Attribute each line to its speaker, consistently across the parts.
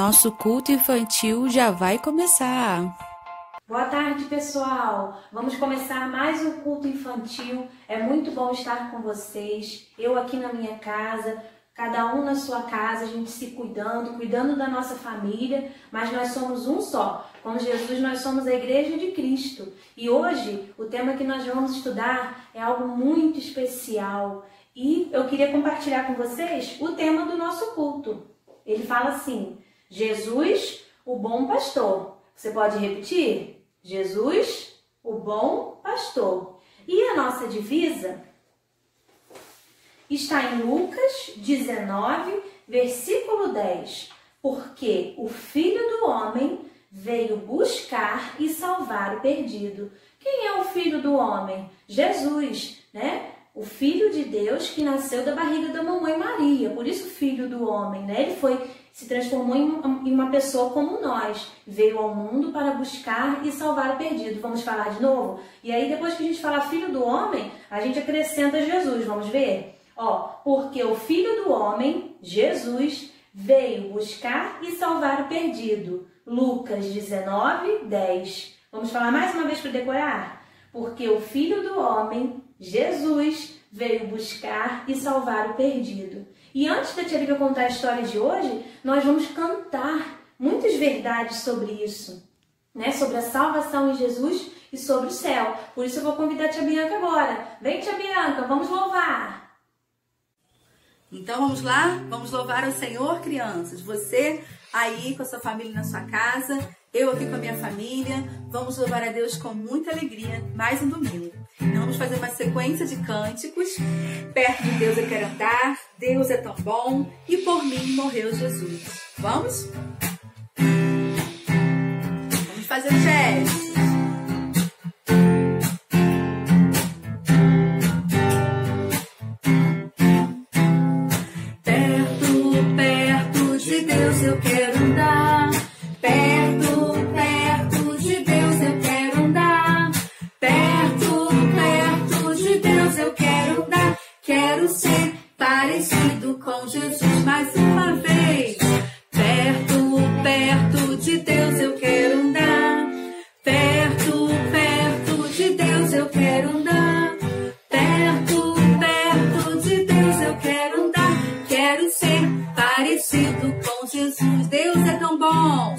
Speaker 1: nosso culto infantil já vai começar.
Speaker 2: Boa tarde, pessoal! Vamos começar mais um culto infantil. É muito bom estar com vocês. Eu aqui na minha casa, cada um na sua casa, a gente se cuidando da nossa família, mas nós somos um só. Com Jesus nós somos a Igreja de Cristo. E hoje o tema que nós vamos estudar é algo muito especial. E eu queria compartilhar com vocês o tema do nosso culto. Ele fala assim: Jesus, o bom pastor. Você pode repetir? Jesus, o bom pastor. E a nossa divisa está em Lucas 19, versículo 10. Porque o Filho do Homem veio buscar e salvar o perdido. Quem é o Filho do Homem? Jesus, né? O Filho de Deus que nasceu da barriga da mamãe Maria. Por isso, Filho do Homem, né? Ele se transformou em uma pessoa como nós. Veio ao mundo para buscar e salvar o perdido. Vamos falar de novo? E aí, depois que a gente falar Filho do Homem, a gente acrescenta Jesus. Vamos ver? Porque o Filho do Homem, Jesus, veio buscar e salvar o perdido. Lucas 19, 10. Vamos falar mais uma vez para decorar? Porque o Filho do Homem, Jesus, veio buscar e salvar o perdido. E antes da tia Lívia contar a história de hoje, nós vamos cantar muitas verdades sobre isso, né? Sobre a salvação em Jesus e sobre o céu. Por isso eu vou convidar a tia Bianca agora. Vem, tia Bianca, vamos louvar!
Speaker 3: Então vamos lá? Vamos louvar ao Senhor, crianças. Você aí com a sua família na sua casa, eu aqui com a minha família. Vamos louvar a Deus com muita alegria, mais um domingo. Então vamos fazer uma sequência de cânticos. Perto de Deus eu quero andar, Deus é tão bom e por mim morreu Jesus. Vamos? Vamos fazer o gesto.
Speaker 4: Eu quero andar perto de Deus, eu quero andar perto de Deus, eu quero andar. Quero ser parecido com Jesus mais uma vez. Perto de Deus, eu quero andar perto de Deus, eu quero andar perto de Deus, eu quero andar. Quero ser parecido com Jesus. Deus é tão bom.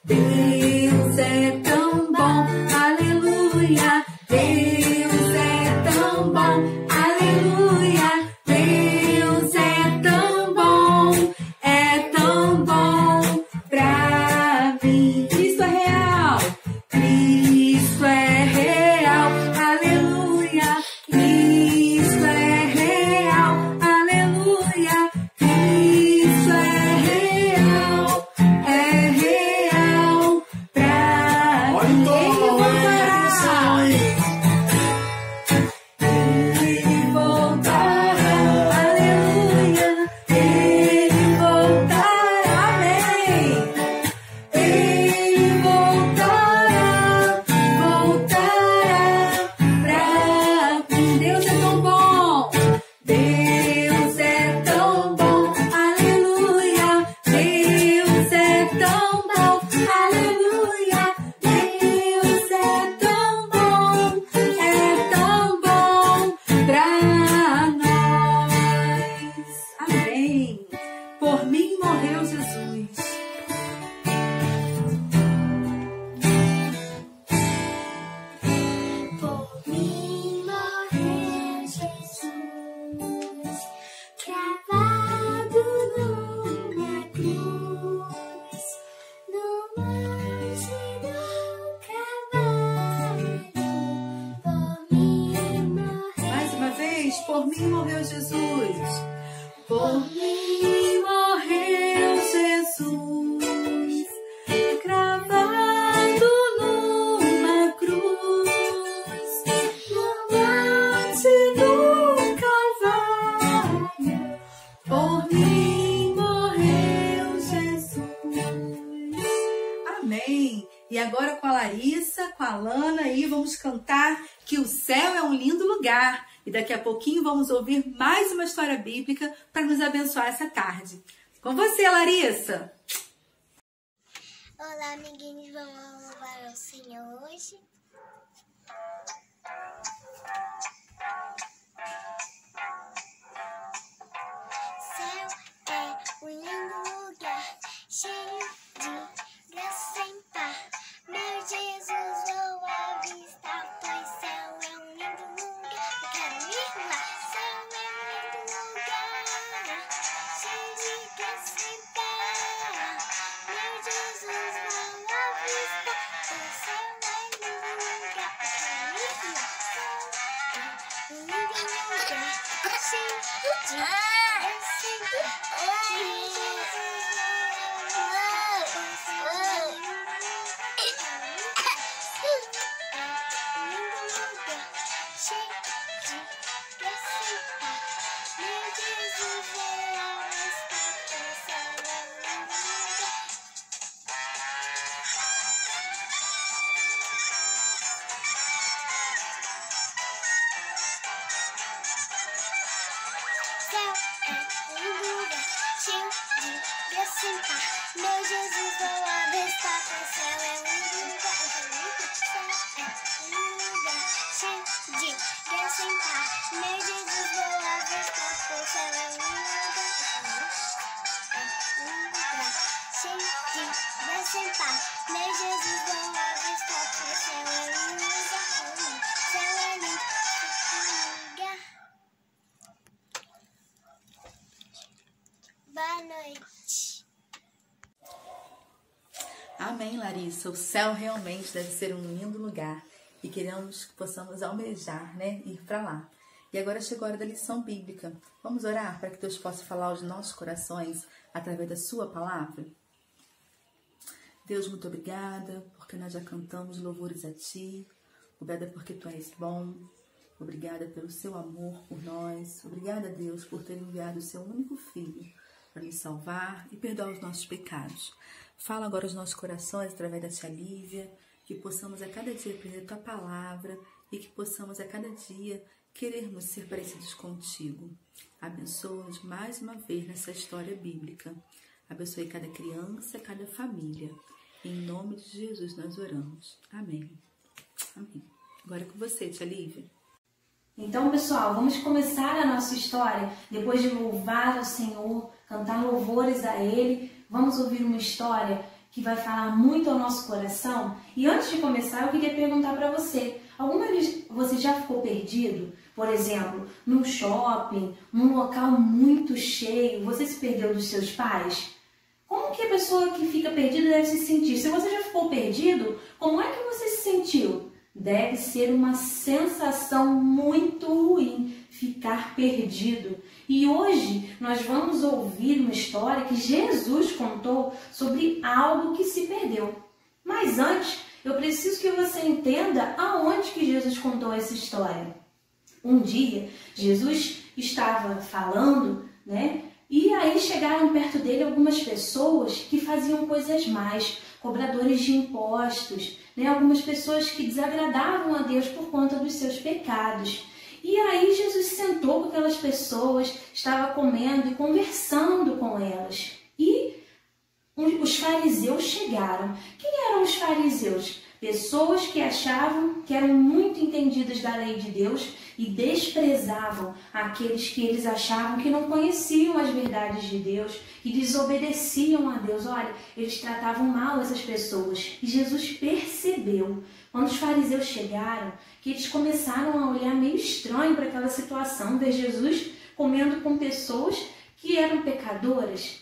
Speaker 4: Deus é tão bom. Aleluia. Deus é tão bom. Aleluia. Deus é tão bom. É tão bom pra mim. Cristo é real. Cristo é real. Aleluia. Cristo é real. Aleluia. Cristo é real pra mim. Ele voltará, aleluia. Ele voltará, amém. Ele voltará pra mim. Deus é tão bom. Deus é tão bom, aleluia. Deus é tão bom, aleluia. Deus é tão bom pra nós.
Speaker 3: Amém. Por mim morreu Jesus.
Speaker 4: Por mim morreu Jesus, cravado numa cruz, no monte do Calvário. Por mim morreu.
Speaker 3: Mais uma vez, por mim morreu Jesus.
Speaker 4: Por mim morreu Jesus, cravado numa cruz, no monte do Calvário. Por mim morreu Jesus.
Speaker 3: Amém. E agora com a Larissa, com a Alana aí, vamos cantar que o céu é um lindo lugar. E daqui a pouquinho vamos ouvir mais uma história bíblica para nos abençoar essa tarde. Com você, Larissa!
Speaker 5: Olá, amiguinhos, vamos louvar ao Senhor hoje. Céu é um lindo lugar, cheio de graça sem par. Meu Jesus, vou avistar, pois céu é um lindo lugar. Eu quero ir lá. Céu é um lindo lugar, cheio de graça sem par. Meu Jesus, vou avistar, pois céu é um lindo lugar. Eu quero ir lá. Céu é um lindo lugar, cheio de graça sem par. Meu Jesus, meu Jesus, vou avistar, pois céu é um lindo lugar. Céu é um lugar cheio de graça sem par. Meu Jesus, vou avistar, pois céu é um lindo lugar. Cheio de graça sem par. Meu Jesus, vou avistar, pois céu é um lindo lugar. Céu é lindo lugar. Boa noite.
Speaker 3: Amém, Larissa. O céu realmente deve ser um lindo lugar e queremos que possamos almejar, né? Ir para lá. E agora chegou a hora da lição bíblica. Vamos orar para que Deus possa falar aos nossos corações através da sua palavra? Deus, muito obrigada porque nós já cantamos louvores a Ti. Obrigada porque Tu és bom. Obrigada pelo Seu amor por nós. Obrigada, Deus, por ter enviado o Seu único Filho para nos salvar e perdoar os nossos pecados. Fala agora aos nossos corações através da Tia Lívia, que possamos a cada dia aprender Tua palavra e que possamos a cada dia querermos ser parecidos contigo. Abençoa-nos mais uma vez nessa história bíblica. Abençoe cada criança, cada família. Em nome de Jesus nós oramos. Amém. Amém. Agora é com você, Tia Lívia.
Speaker 2: Então, pessoal, vamos começar a nossa história. Depois de louvar ao Senhor, cantar louvores a Ele, vamos ouvir uma história que vai falar muito ao nosso coração. E antes de começar, eu queria perguntar para você, alguma vez você já ficou perdido? Por exemplo, num shopping, num local muito cheio, você se perdeu dos seus pais? Como que a pessoa que fica perdida deve se sentir? Se você já ficou perdido, como é que você se sentiu? Deve ser uma sensação muito ruim ficar perdido. E hoje nós vamos ouvir uma história que Jesus contou sobre algo que se perdeu. Mas antes, eu preciso que você entenda aonde que Jesus contou essa história. Um dia, Jesus estava falando, né? E aí chegaram perto dele algumas pessoas que faziam coisas más, cobradores de impostos, né? Algumas pessoas que desagradavam a Deus por conta dos seus pecados. E aí Jesus sentou com aquelas pessoas, estava comendo e conversando com elas. E os fariseus chegaram. Quem eram os fariseus? Pessoas que achavam que eram muito entendidas da lei de Deus e desprezavam aqueles que eles achavam que não conheciam as verdades de Deus e desobedeciam a Deus. Olha, eles tratavam mal essas pessoas. E Jesus percebeu, quando os fariseus chegaram, que eles começaram a olhar meio estranho para aquela situação, ver Jesus comendo com pessoas que eram pecadoras.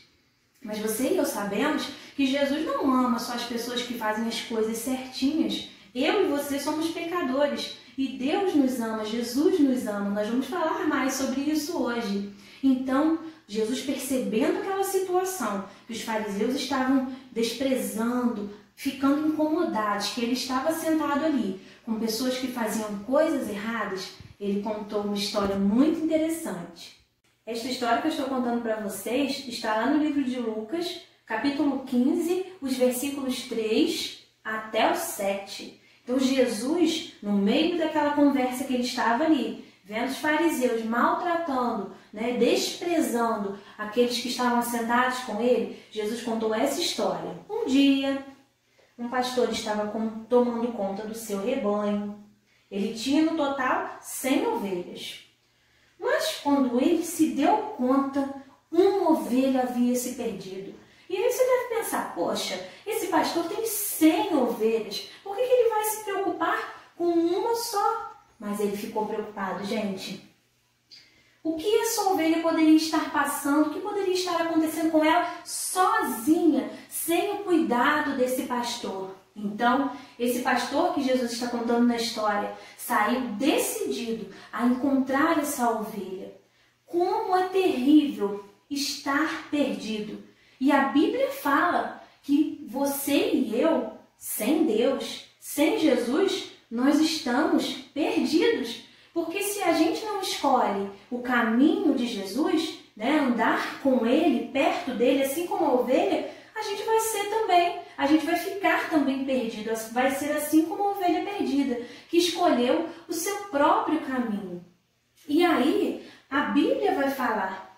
Speaker 2: Mas você e eu sabemos que Jesus não ama só as pessoas que fazem as coisas certinhas. Eu e você somos pecadores. E Deus nos ama, Jesus nos ama. Nós vamos falar mais sobre isso hoje. Então, Jesus, percebendo aquela situação, que os fariseus estavam desprezando, ficando incomodados, que ele estava sentado ali com pessoas que faziam coisas erradas, ele contou uma história muito interessante. Esta história que eu estou contando para vocês está lá no livro de Lucas, capítulo 15, os versículos 3 até o 7. Então Jesus, no meio daquela conversa que ele estava ali, vendo os fariseus maltratando, né, desprezando aqueles que estavam sentados com ele, Jesus contou essa história. Um dia um pastor estava tomando conta do seu rebanho. Ele tinha no total 100 ovelhas. Mas quando ele se deu conta, uma ovelha havia se perdido. E aí você deve pensar, poxa, esse pastor tem 100 ovelhas, por que ele vai se preocupar com uma só? Mas ele ficou preocupado, gente. O que essa ovelha poderia estar passando, o que poderia estar acontecendo com ela sozinha, sem o cuidado desse pastor? Então, esse pastor que Jesus está contando na história, saiu decidido a encontrar essa ovelha. Como é terrível estar perdido. E a Bíblia fala que você e eu, sem Deus, sem Jesus, nós estamos perdidos. Porque se a gente não escolhe o caminho de Jesus, né, andar com Ele, perto dele, assim como a ovelha, a gente vai ser também, a gente vai ficar também perdido. Vai ser assim como a ovelha perdida, que escolheu o seu próprio caminho. E aí, a Bíblia vai falar,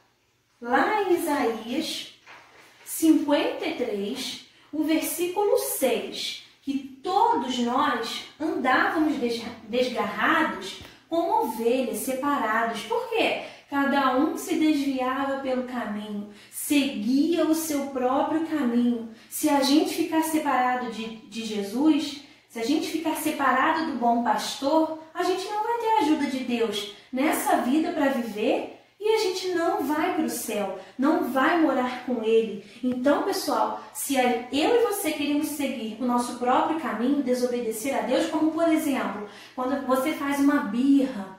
Speaker 2: lá em Isaías 53, o versículo 6, que todos nós andávamos desgarrados como ovelhas, separados. Por quê? Cada um se desviava pelo caminho, seguia o seu próprio caminho. Se a gente ficar separado de Jesus, se a gente ficar separado do bom pastor, a gente não vai ter a ajuda de Deus nessa vida para viver e a gente não vai para o céu, não vai morar com Ele. Então, pessoal, se eu e você queremos seguir o nosso próprio caminho, desobedecer a Deus, como por exemplo, quando você faz uma birra,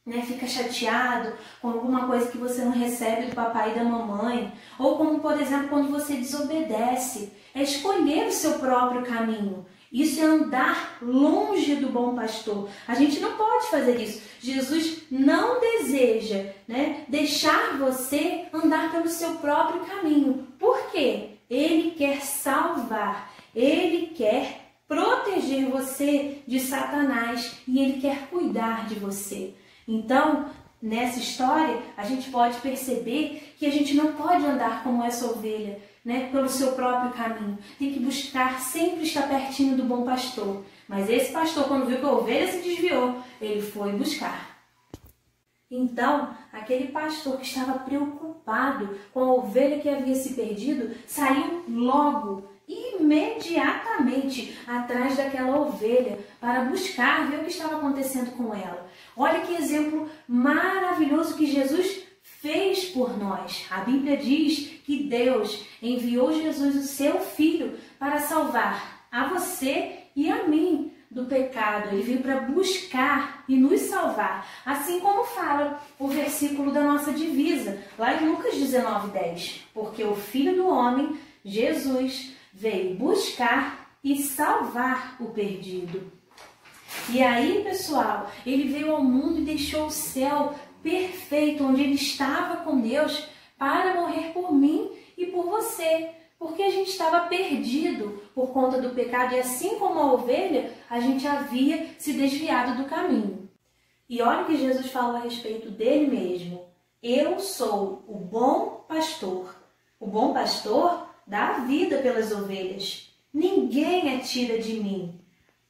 Speaker 2: né, fica chateado com alguma coisa que você não recebe do papai e da mamãe, ou como por exemplo, quando você desobedece, é escolher o seu próprio caminho. Isso é andar longe do bom pastor. A gente não pode fazer isso. Jesus não deseja, né, deixar você andar pelo seu próprio caminho. Por quê? Ele quer salvar. Ele quer proteger você de Satanás e ele quer cuidar de você. Então, nessa história, a gente pode perceber que a gente não pode andar como essa ovelha, né, pelo seu próprio caminho. Tem que buscar sempre estar pertinho do bom pastor. Mas esse pastor, quando viu que a ovelha se desviou, ele foi buscar. Então, aquele pastor que estava preocupado com a ovelha que havia se perdido, saiu logo, imediatamente, atrás daquela ovelha para buscar, ver o que estava acontecendo com ela. Olha que exemplo maravilhoso que Jesus fez por nós. A Bíblia diz que Deus enviou Jesus, o seu Filho, para salvar a você e a mim do pecado. Ele veio para buscar e nos salvar. Assim como fala o versículo da nossa divisa, lá em Lucas 19:10. Porque o Filho do Homem, Jesus, veio buscar e salvar o perdido. E aí, pessoal, ele veio ao mundo e deixou o céu perfeito, onde ele estava com Deus, para morrer por mim e por você. Porque a gente estava perdido por conta do pecado e assim como a ovelha, a gente havia se desviado do caminho. E olha o que Jesus falou a respeito dele mesmo. Eu sou o bom pastor. O bom pastor dá a vida pelas ovelhas. Ninguém a tira de mim.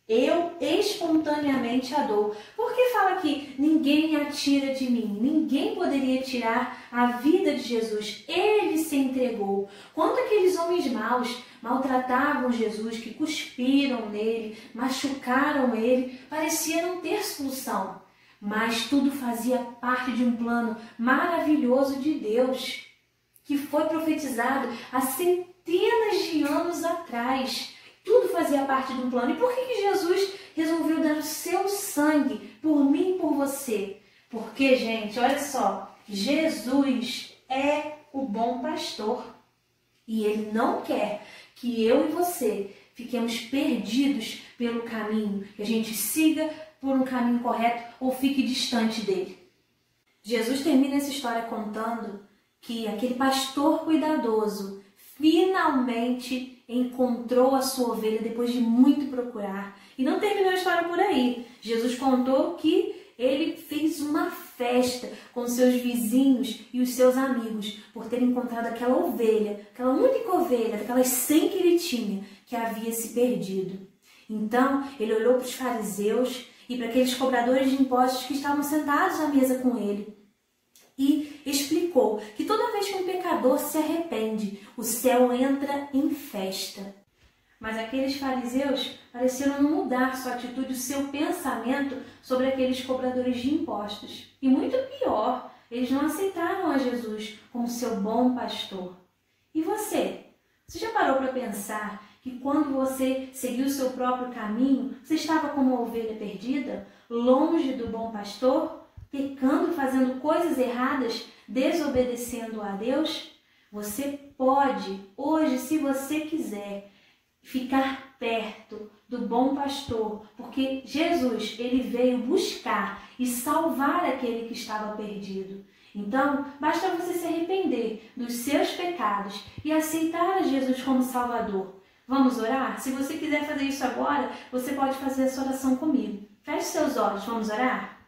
Speaker 2: Eu espontaneamente a dou. Por que fala que ninguém a tira de mim? Ninguém poderia tirar a vida de Jesus. Ele se entregou. Quando aqueles homens maus maltratavam Jesus, que cuspiram nele, machucaram ele, parecia não ter solução. Mas tudo fazia parte de um plano maravilhoso de Deus, que foi profetizado há centenas de anos atrás. Tudo fazia parte de um plano. E por que Jesus resolveu dar o seu sangue por mim e por você? Porque, gente, olha só, Jesus é o bom pastor. E ele não quer que eu e você fiquemos perdidos pelo caminho, que a gente siga por um caminho correto ou fique distante dele. Jesus termina essa história contando que aquele pastor cuidadoso finalmente encontrou a sua ovelha depois de muito procurar. E não terminou a história por aí. Jesus contou que ele fez uma festa com seus vizinhos e os seus amigos por ter encontrado aquela ovelha, aquela única ovelha, daquelas 100 que ele tinha, que havia se perdido. Então, ele olhou para os fariseus e para aqueles cobradores de impostos que estavam sentados à mesa com ele e explicou que toda vez que um pecador se arrepende, o céu entra em festa. Mas aqueles fariseus pareceram não mudar sua atitude, o seu pensamento sobre aqueles cobradores de impostos. E muito pior, eles não aceitaram a Jesus como seu bom pastor. E você? Você já parou para pensar que quando você seguiu o seu próprio caminho, você estava como uma ovelha perdida, longe do bom pastor, pecando, fazendo coisas erradas, desobedecendo a Deus? Você pode, hoje, se você quiser, ficar perto do bom pastor, porque Jesus, ele veio buscar e salvar aquele que estava perdido. Então, basta você se arrepender dos seus pecados e aceitar a Jesus como Salvador. Vamos orar? Se você quiser fazer isso agora, você pode fazer essa oração comigo. Feche seus olhos, vamos orar?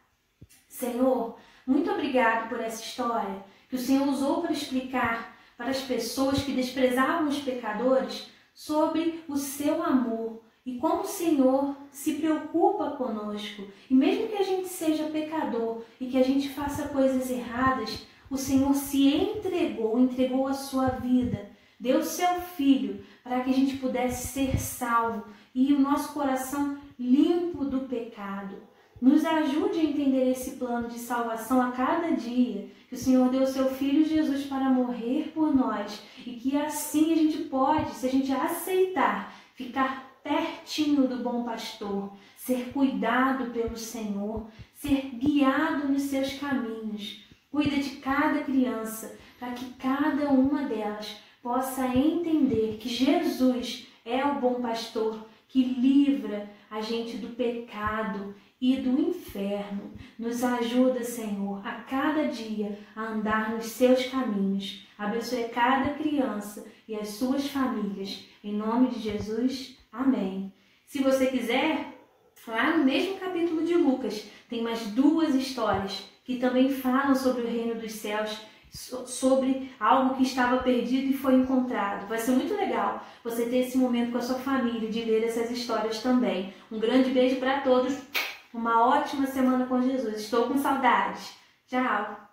Speaker 2: Senhor, muito obrigado por essa história que o Senhor usou para explicar para as pessoas que desprezavam os pecadores sobre o seu amor e como o Senhor se preocupa conosco. E mesmo que a gente seja pecador e que a gente faça coisas erradas, o Senhor se entregou a sua vida, deu o seu Filho para que a gente pudesse ser salvo e o nosso coração limpo do pecado. Nos ajude a entender esse plano de salvação a cada dia, que o Senhor deu o seu Filho Jesus para morrer por nós e que assim a gente pode, se a gente aceitar, ficar pertinho do bom pastor, ser cuidado pelo Senhor, ser guiado nos seus caminhos. Cuida de cada criança, para que cada uma delas possa entender que Jesus é o bom pastor que livra a gente do pecado e do inferno. Nos ajuda, Senhor, a cada dia a andar nos seus caminhos. Abençoe cada criança e as suas famílias. Em nome de Jesus, amém. Se você quiser, lá no mesmo capítulo de Lucas, tem mais 2 histórias que também falam sobre o reino dos céus, sobre algo que estava perdido e foi encontrado. Vai ser muito legal você ter esse momento com a sua família, de ler essas histórias também. Um grande beijo para todos. Uma ótima semana com Jesus. Estou com saudades. Tchau!